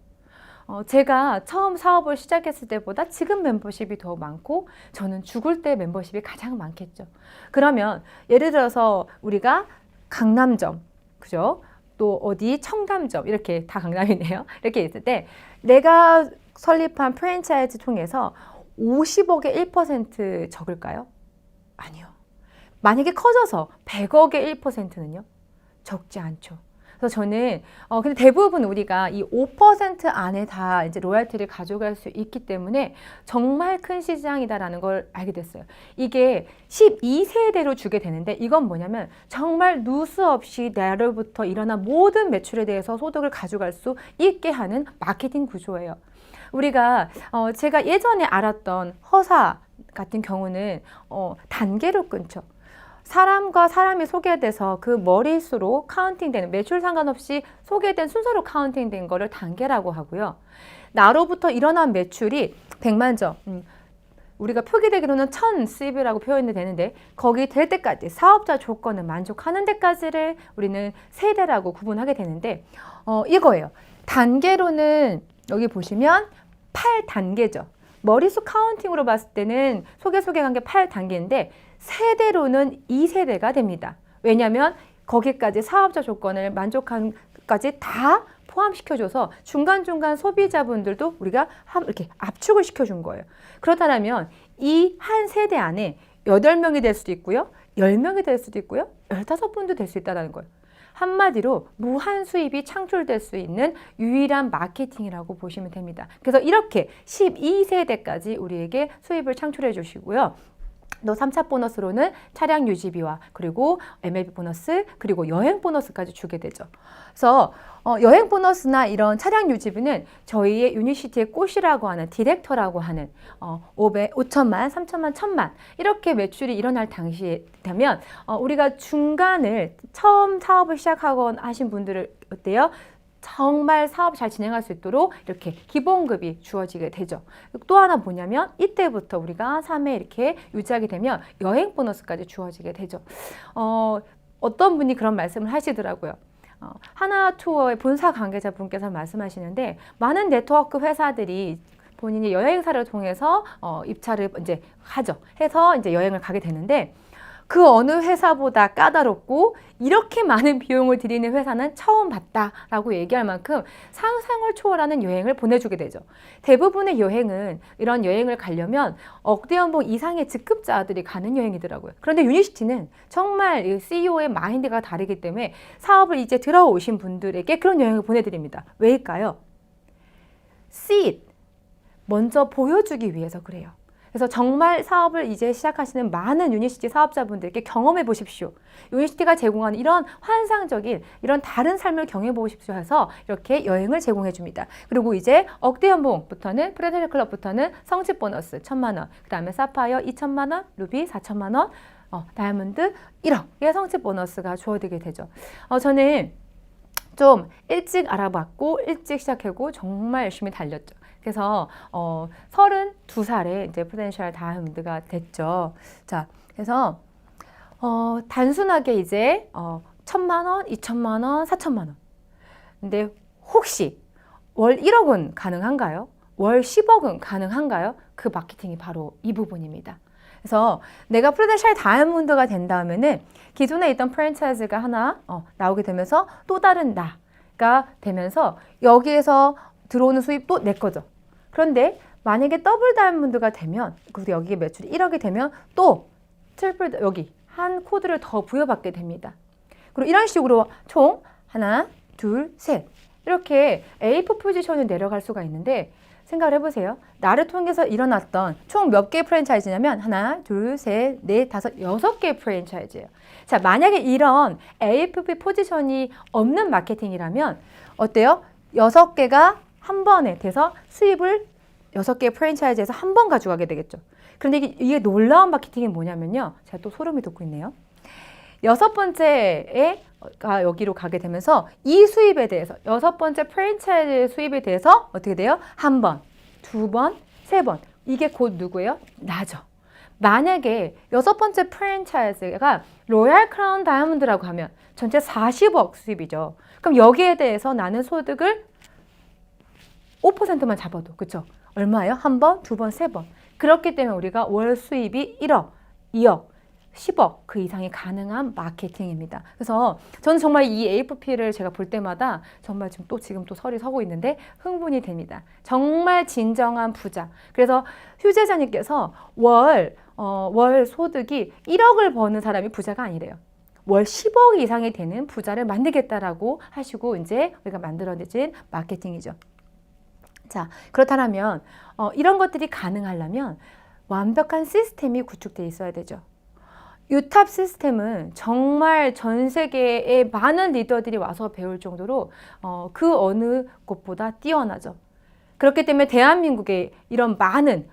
제가 처음 사업을 시작했을 때보다 지금 멤버십이 더 많고 저는 죽을 때 멤버십이 가장 많겠죠. 그러면 예를 들어서 우리가 강남점, 그죠? 또 어디 청담점 이렇게 다 강남이네요. 이렇게 있을 때 내가 설립한 프랜차이즈 통해서 50억의 1% 적을까요? 아니요. 만약에 커져서 100억의 1%는요? 적지 않죠. 그래서 저는 근데 대부분 우리가 이 5% 안에 다 이제 로열티를 가져갈 수 있기 때문에 정말 큰 시장이다라는 걸 알게 됐어요. 이게 12세대로 주게 되는데 이건 뭐냐면 정말 누수 없이 내로부터 일어난 모든 매출에 대해서 소득을 가져갈 수 있게 하는 마케팅 구조예요. 우리가 제가 예전에 알았던 허사 같은 경우는 단계로 끊죠. 사람과 사람이 소개돼서 그 머릿수로 카운팅되는 매출 상관없이 소개된 순서로 카운팅된 거를 단계라고 하고요. 나로부터 일어난 매출이 100만 점, 우리가 표기되기로는 1000 수입이라고 표현이 되는데 거기 될 때까지 사업자 조건을 만족하는 데까지를 우리는 세대라고 구분하게 되는데 이거예요. 단계로는 여기 보시면 8단계죠. 머릿수 카운팅으로 봤을 때는 소개관계 8단계인데 세대로는 2세대가 됩니다. 왜냐하면 거기까지 사업자 조건을 만족한까지 다 포함시켜줘서 중간중간 소비자분들도 우리가 이렇게 압축을 시켜준 거예요. 그렇다면 이 한 세대 안에 8명이 될 수도 있고요. 10명이 될 수도 있고요. 15분도 될 수 있다는 거예요. 한마디로 무한 수입이 창출될 수 있는 유일한 마케팅이라고 보시면 됩니다. 그래서 이렇게 12세대까지 우리에게 수입을 창출해 주시고요. 또 3차 보너스로는 차량 유지비와 그리고 MLB 보너스 그리고 여행 보너스까지 주게 되죠. 그래서 여행 보너스나 이런 차량 유지비는 저희의 유니시티의 꽃이라고 하는 디렉터라고 하는 5천만, 3천만, 1천만 이렇게 매출이 일어날 당시에 되면 우리가 중간을 처음 사업을 시작하건 하신 분들을 어때요? 정말 사업 잘 진행할 수 있도록 이렇게 기본급이 주어지게 되죠. 또 하나 뭐냐면 이때부터 우리가 3회 이렇게 유지하게 되면 여행 보너스까지 주어지게 되죠. 어떤 분이 그런 말씀을 하시더라고요. 하나투어의 본사 관계자분께서 말씀하시는데 많은 네트워크 회사들이 본인이 여행사를 통해서 입찰을 이제 하죠. 해서 이제 여행을 가게 되는데 그 어느 회사보다 까다롭고 이렇게 많은 비용을 들이는 회사는 처음 봤다라고 얘기할 만큼 상상을 초월하는 여행을 보내주게 되죠. 대부분의 여행은 이런 여행을 가려면 억대 연봉 이상의 직급자들이 가는 여행이더라고요. 그런데 유니시티는 정말 CEO의 마인드가 다르기 때문에 사업을 이제 들어오신 분들에게 그런 여행을 보내드립니다. 왜일까요? See it. 먼저 보여주기 위해서 그래요. 그래서 정말 사업을 이제 시작하시는 많은 유니시티 사업자분들께 경험해 보십시오. 유니시티가 제공하는 이런 환상적인 이런 다른 삶을 경험해 보십시오 해서 이렇게 여행을 제공해 줍니다. 그리고 이제 억대 연봉부터는 프레데릭 클럽부터는 성취 보너스 1,000만 원, 그 다음에 사파이어 2,000만 원, 루비 4,000만 원, 다이아몬드 1억의 성취 보너스가 주어지게 되죠. 저는 좀 일찍 알아봤고 일찍 시작하고 정말 열심히 달렸죠. 그래서 32살에 이제 프루덴셜 다이아몬드가 됐죠. 자, 그래서 단순하게 이제 1,000만 원, 2,000만 원, 4,000만 원. 근데 혹시 월 1억은 가능한가요? 월 10억은 가능한가요? 그 마케팅이 바로 이 부분입니다. 그래서 내가 프루덴셜 다이아몬드가 된다면은 기존에 있던 프랜차이즈가 하나 나오게 되면서 또 다른 나가 되면서 여기에서 들어오는 수입도 내 거죠. 그런데 만약에 더블 다이아몬드가 되면 그리고 여기에 매출이 1억이 되면 또 트리플 여기 한 코드를 더 부여받게 됩니다. 그리고 이런 식으로 총 하나, 둘, 셋 이렇게 A4 포지션을 내려갈 수가 있는데 생각을 해보세요. 나를 통해서 일어났던 총 몇 개의 프랜차이즈냐면 하나, 둘, 셋, 넷, 다섯, 6개의 프랜차이즈예요. 자, 만약에 이런 AFP 포지션이 없는 마케팅이라면 어때요? 6개가 한 번에 돼서 수입을 6개의 프랜차이즈에서 한 번 가져가게 되겠죠. 그런데 이게 놀라운 마케팅이 뭐냐면요. 제가 또 소름이 돋고 있네요. 6번째에 여기로 가게 되면서 이 수입에 대해서 6번째 프랜차이즈 수입에 대해서 어떻게 돼요? 한 번, 두 번, 세 번. 이게 곧 누구예요? 나죠. 만약에 6번째 프랜차이즈가 로얄 크라운 다이아몬드라고 하면 전체 40억 수입이죠. 그럼 여기에 대해서 나는 소득을 5%만 잡아도 그쵸? 얼마예요? 한 번, 두 번, 세 번. 그렇기 때문에 우리가 월 수입이 1억, 2억, 10억 그 이상이 가능한 마케팅입니다. 그래서 저는 정말 이 AFP를 제가 볼 때마다 정말 지금 또 설이 서고 있는데 흥분이 됩니다. 정말 진정한 부자. 그래서 휴재자님께서 월 소득이 1억을 버는 사람이 부자가 아니래요. 월 10억 이상이 되는 부자를 만들겠다라고 하시고 이제 우리가 만들어내진 마케팅이죠. 자, 그렇다면 이런 것들이 가능하려면 완벽한 시스템이 구축되어 있어야 되죠. 유탑 시스템은 정말 전 세계의 많은 리더들이 와서 배울 정도로 그 어느 곳보다 뛰어나죠. 그렇기 때문에 대한민국에 이런 많은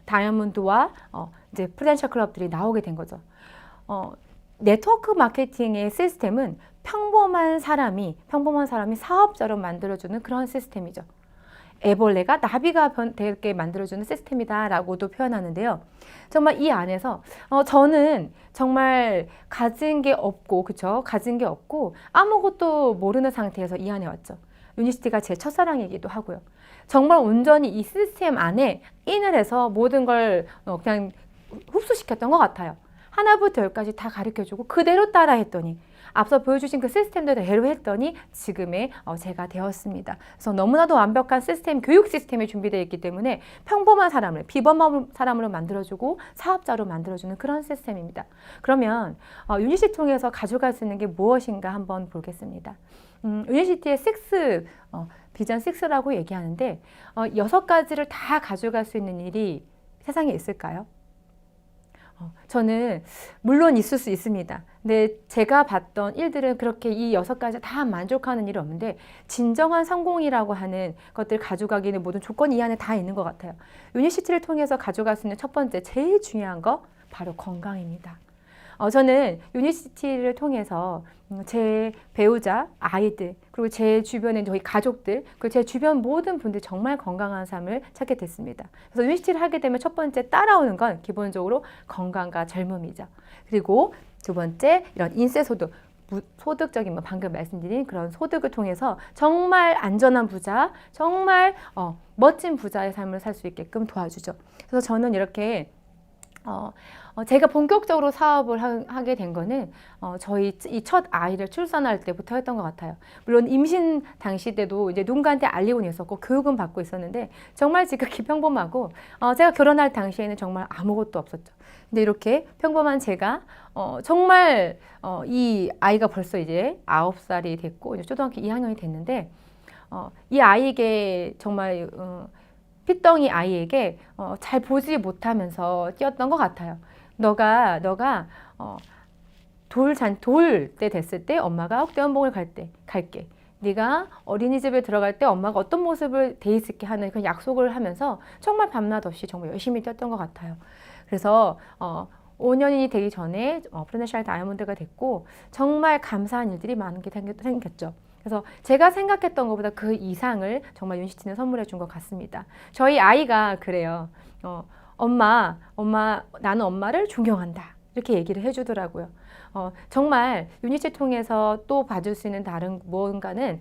다이아몬드와 이제 프랜차이즈 클럽들이 나오게 된 거죠. 네트워크 마케팅의 시스템은 평범한 사람이 사업자로 만들어주는 그런 시스템이죠. 애벌레가 나비가 되게 만들어주는 시스템이다라고도 표현하는데요. 정말 이 안에서 저는 정말 가진 게 없고, 그쵸? 가진 게 없고 아무것도 모르는 상태에서 이 안에 왔죠. 유니시티가 제 첫사랑이기도 하고요. 정말 온전히 이 시스템 안에 인을 해서 모든 걸 그냥 흡수시켰던 것 같아요. 하나부터 열까지 다 가르쳐주고 그대로 따라 했더니 앞서 보여주신 그 시스템대로 했더니 지금의 제가 되었습니다. 그래서 너무나도 완벽한 시스템, 교육 시스템이 준비되어 있기 때문에 평범한 사람을 비범한 사람으로 만들어주고 사업자로 만들어주는 그런 시스템입니다. 그러면 유니시티 통해서 가져갈 수 있는 게 무엇인가 한번 보겠습니다. 유니시티의 비전 6라고 얘기하는데 6가지를 다 가져갈 수 있는 일이 세상에 있을까요? 저는 물론 있을 수 있습니다. 근데 제가 봤던 일들은 그렇게 이 6가지 다 만족하는 일이 없는데 진정한 성공이라고 하는 것들 가져가기는 모든 조건이 이 안에 다 있는 것 같아요. 유니시티를 통해서 가져갈 수 있는 첫 번째 제일 중요한 거 바로 건강입니다. 저는 유니시티를 통해서 제 배우자, 아이들, 그리고 제 주변에 저희 가족들, 그리고 제 주변 모든 분들이 정말 건강한 삶을 찾게 됐습니다. 그래서 유니시티를 하게 되면 첫 번째 따라오는 건 기본적으로 건강과 젊음이죠. 그리고 두 번째 이런 인세소득, 소득적인 방금 말씀드린 그런 소득을 통해서 정말 안전한 부자, 정말 멋진 부자의 삶을 살 수 있게끔 도와주죠. 그래서 저는 이렇게 제가 본격적으로 사업을 하게 된 거는 저희 이 첫 아이를 출산할 때부터 했던 것 같아요. 물론 임신 당시 때도 이제 누군가한테 알리고는 있었고 교육은 받고 있었는데 정말 지극히 평범하고 제가 결혼할 당시에는 정말 아무것도 없었죠. 근데 이렇게 평범한 제가 정말 이 아이가 벌써 이제 9살이 됐고 이제 초등학교 2학년이 됐는데 이 아이에게 정말 핏덩이 아이에게 잘 보지 못하면서 뛰었던 것 같아요. 너가 돌 때 됐을 때 엄마가 흑대원봉을 갈게. 네가 어린이집에 들어갈 때 엄마가 어떤 모습을 돼 있을게 하는 그 약속을 하면서 정말 밤낮 없이 정말 열심히 뛰었던 것 같아요. 그래서 5년이 되기 전에 프랜차이즈 다이아몬드가 됐고 정말 감사한 일들이 많은 게 생겼죠. 그래서 제가 생각했던 것보다 그 이상을 정말 유니시티는 선물해 준 것 같습니다. 저희 아이가 그래요. 엄마, 나는 엄마를 존경한다. 이렇게 얘기를 해주더라고요. 정말 유니시티 통해서 또 봐줄 수 있는 다른 무언가는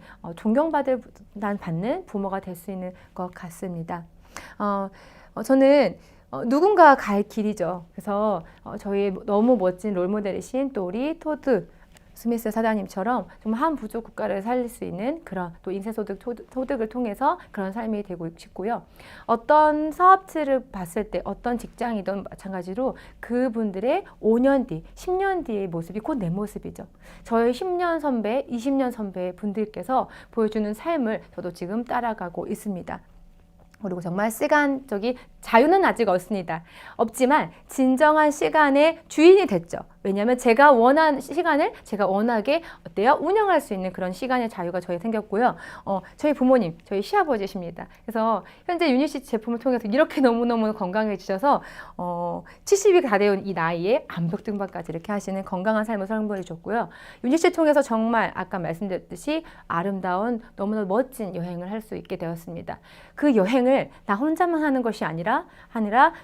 받는 부모가 될 수 있는 것 같습니다. 저는 누군가 갈 길이죠. 그래서 저희 너무 멋진 롤모델이신 또 우리 토드 스미스 사장님처럼 정말 한 부족 국가를 살릴 수 있는 그런 또 인쇄소득을 통해서 그런 삶이 되고 싶고요. 어떤 사업체를 봤을 때 어떤 직장이든 마찬가지로 그분들의 5년 뒤, 10년 뒤의 모습이 곧 내 모습이죠. 저의 10년 선배, 20년 선배 분들께서 보여주는 삶을 저도 지금 따라가고 있습니다. 그리고 정말 시간적인 자유는 아직 없지만 진정한 시간의 주인이 됐죠. 왜냐하면 제가 원하는 시간을 제가 원하게 운영할 수 있는 그런 시간의 자유가 저희 생겼고요. 저희 부모님, 저희 시아버지십니다. 그래서 현재 유니시티 제품을 통해서 이렇게 너무너무 건강해지셔서 70이 다 되온 이 나이에 암벽 등반까지 이렇게 하시는 건강한 삶을 선보여 줬고요. 유니시티 통해서 정말 아까 말씀드렸듯이 아름다운 너무나 멋진 여행을 할 수 있게 되었습니다. 그 여행을 나 혼자만 하는 것이 아니라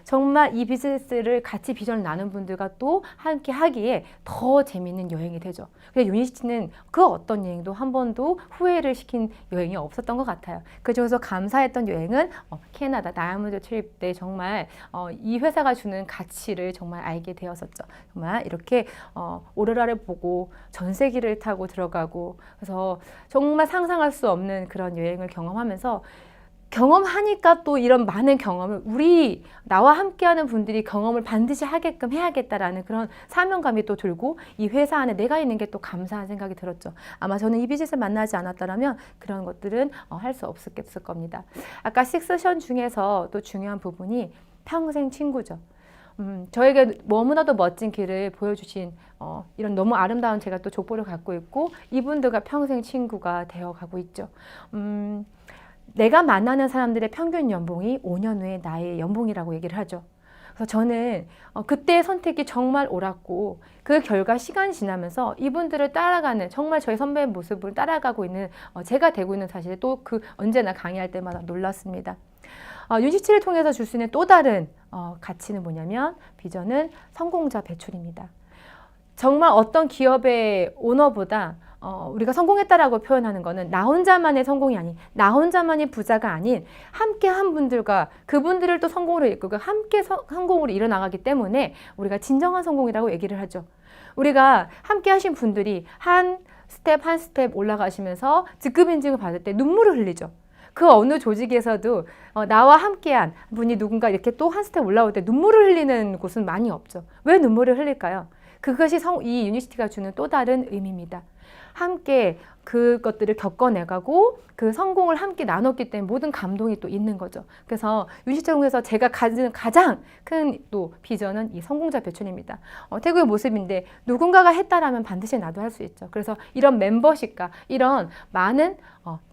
정말 이 비즈니스를 같이 비전을 나눈 분들과 또 함께 하기에 더 재밌는 여행이 되죠. 근데 유니시티는 그 어떤 여행도 한 번도 후회를 시킨 여행이 없었던 것 같아요. 그중에서 감사했던 여행은 캐나다 다이아몬드 트립 때 정말 이 회사가 주는 가치를 정말 알게 되었었죠. 정말 이렇게 오로라를 보고 전세기를 타고 들어가고, 그래서 정말 상상할 수 없는 그런 여행을 경험하면서, 경험하니까 또 이런 많은 경험을 나와 함께하는 분들이 경험을 반드시 하게끔 해야겠다라는 그런 사명감이 또 들고, 이 회사 안에 내가 있는 게 또 감사한 생각이 들었죠. 아마 저는 이 비즈니스를 만나지 않았다면 그런 것들은 할 수 없었을 겁니다. 아까 식스션 중에서 또 중요한 부분이 평생 친구죠. 저에게 너무나도 멋진 길을 보여주신 이런 너무 아름다운 제가 또 족보를 갖고 있고, 이분들과 평생 친구가 되어가고 있죠. 내가 만나는 사람들의 평균 연봉이 5년 후에 나의 연봉이라고 얘기를 하죠. 그래서 저는 그때의 선택이 정말 옳았고, 그 결과 시간이 지나면서 이분들을 따라가는, 정말 저희 선배의 모습을 따라가고 있는 제가 되고 있는 사실에 또 언제나 강의할 때마다 놀랐습니다. 유니시티를 통해서 줄 수 있는 또 다른 가치는 뭐냐면, 비전은 성공자 배출입니다. 정말 어떤 기업의 오너보다 우리가 성공했다라고 표현하는 거는 나 혼자만의 성공이 아닌, 나 혼자만의 부자가 아닌 함께 한 분들과 그분들을 또 성공으로 이끌고 함께 성공으로 일어나가기 때문에 우리가 진정한 성공이라고 얘기를 하죠. 우리가 함께 하신 분들이 한 스텝 한 스텝 올라가시면서 직급 인증을 받을 때 눈물을 흘리죠. 그 어느 조직에서도 나와 함께한 분이 누군가 이렇게 또 한 스텝 올라올 때 눈물을 흘리는 곳은 많이 없죠. 왜 눈물을 흘릴까요? 그것이 이 유니시티가 주는 또 다른 의미입니다. 함께 그것들을 겪어내가고 그 성공을 함께 나눴기 때문에 모든 감동이 또 있는 거죠. 그래서 유니시티를 통해서 제가 가진 가장 큰 또 비전은 이 성공자 배출입니다. 태국의 모습인데, 누군가가 했다라면 반드시 나도 할 수 있죠. 그래서 이런 멤버십과 이런 많은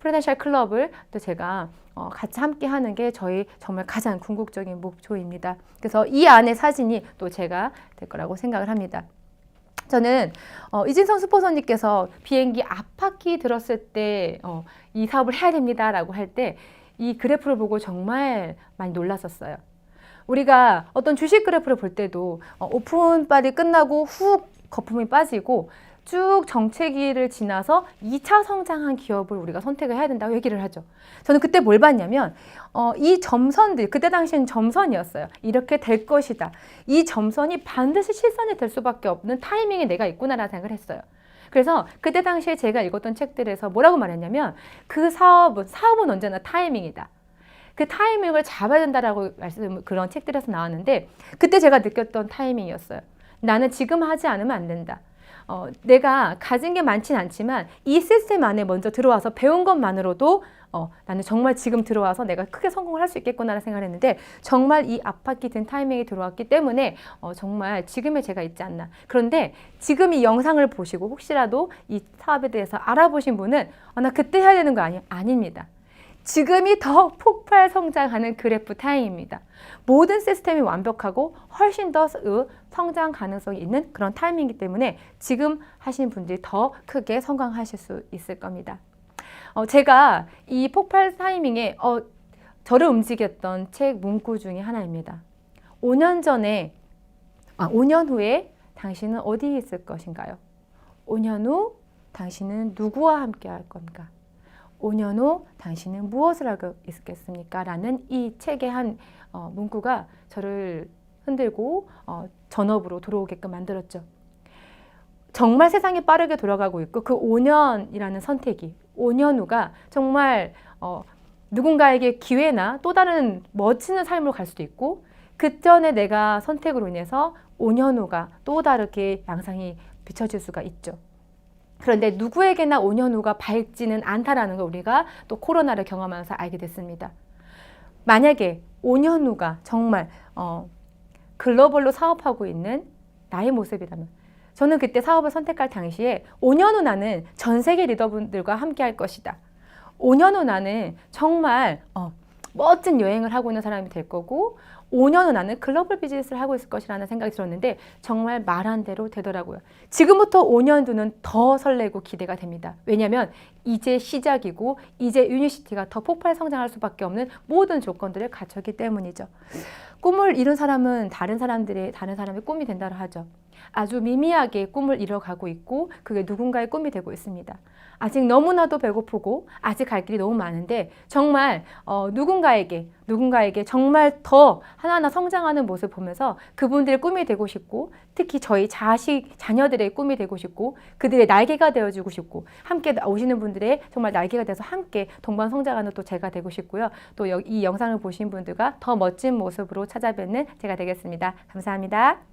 프리덴셜 클럽을 또 제가 같이 함께 하는 게 저희 정말 가장 궁극적인 목표입니다. 그래서 이 안에 사진이 또 제가 될 거라고 생각을 합니다. 저는 이진성 스포서님께서 비행기 앞바퀴 들었을 때 이 사업을 해야 됩니다라고 할 때 이 그래프를 보고 정말 많이 놀랐었어요. 우리가 어떤 주식 그래프를 볼 때도 오픈빨이 끝나고 훅 거품이 빠지고 쭉 정체기를 지나서 2차 성장한 기업을 우리가 선택을 해야 된다고 얘기를 하죠. 저는 그때 뭘 봤냐면 이 점선들, 그때 당시엔 점선이었어요. 이렇게 될 것이다. 이 점선이 반드시 실선이 될 수밖에 없는 타이밍에 내가 있구나라는 생각을 했어요. 그래서 그때 당시에 제가 읽었던 책들에서 뭐라고 말했냐면, 그 사업은 언제나 타이밍이다. 그 타이밍을 잡아야 된다라고 그런 책들에서 나왔는데, 그때 제가 느꼈던 타이밍이었어요. 나는 지금 하지 않으면 안 된다. 내가 가진 게 많진 않지만 이 시스템 안에 먼저 들어와서 배운 것만으로도 나는 정말 지금 들어와서 내가 크게 성공을 할 수 있겠구나 생각을 했는데, 정말 이 앞바퀴 든 타이밍이 들어왔기 때문에 정말 지금의 제가 있지 않나. 그런데 지금 이 영상을 보시고 혹시라도 이 사업에 대해서 알아보신 분은 나 그때 해야 되는 거 아닙니다. 지금이 더 폭발 성장하는 그래프 타임입니다. 모든 시스템이 완벽하고 훨씬 더 성장 가능성이 있는 그런 타이밍이기 때문에 지금 하시는 분들이 더 크게 성공하실 수 있을 겁니다. 제가 이 폭발 타이밍에 저를 움직였던 책 문구 중에 하나입니다. 5년 후에 당신은 어디에 있을 것인가요? 5년 후 당신은 누구와 함께 할 건가? 5년 후 당신은 무엇을 하고 있겠습니까? 라는 이 책의 한 문구가 저를 흔들고 전업으로 들어오게끔 만들었죠. 정말 세상이 빠르게 돌아가고 있고, 그 5년이라는 선택이, 5년 후가 정말 누군가에게 기회나 또 다른 멋지는 삶으로 갈 수도 있고, 그 전에 내가 선택으로 인해서 5년 후가 또 다르게 양상이 비춰질 수가 있죠. 그런데 누구에게나 5년 후가 밝지는 않다라는 걸 우리가 또 코로나를 경험하면서 알게 됐습니다. 만약에 5년 후가 정말 글로벌로 사업하고 있는 나의 모습이라면, 저는 그때 사업을 선택할 당시에 5년 후 나는 전 세계 리더분들과 함께 할 것이다. 5년 후 나는 정말 멋진 여행을 하고 있는 사람이 될 거고, 5년 후 나는 글로벌 비즈니스를 하고 있을 것이라는 생각이 들었는데 정말 말한 대로 되더라고요. 지금부터 5년 뒤는 더 설레고 기대가 됩니다. 왜냐하면 이제 시작이고 이제 유니시티가 더 폭발 성장할 수밖에 없는 모든 조건들을 갖췄기 때문이죠. 꿈을 이룬 사람은 다른 사람의 꿈이 된다고 하죠. 아주 미미하게 꿈을 이뤄가고 있고 그게 누군가의 꿈이 되고 있습니다. 아직 너무나도 배고프고 아직 갈 길이 너무 많은데 정말 누군가에게 정말 더 하나하나 성장하는 모습 보면서 그분들의 꿈이 되고 싶고 특히 저희 자녀들의 꿈이 되고 싶고 그들의 날개가 되어주고 싶고 함께 오시는 분들의 정말 날개가 돼서 함께 동반 성장하는 또 제가 되고 싶고요. 또 이 영상을 보신 분들과 더 멋진 모습으로 찾아뵙는 제가 되겠습니다. 감사합니다.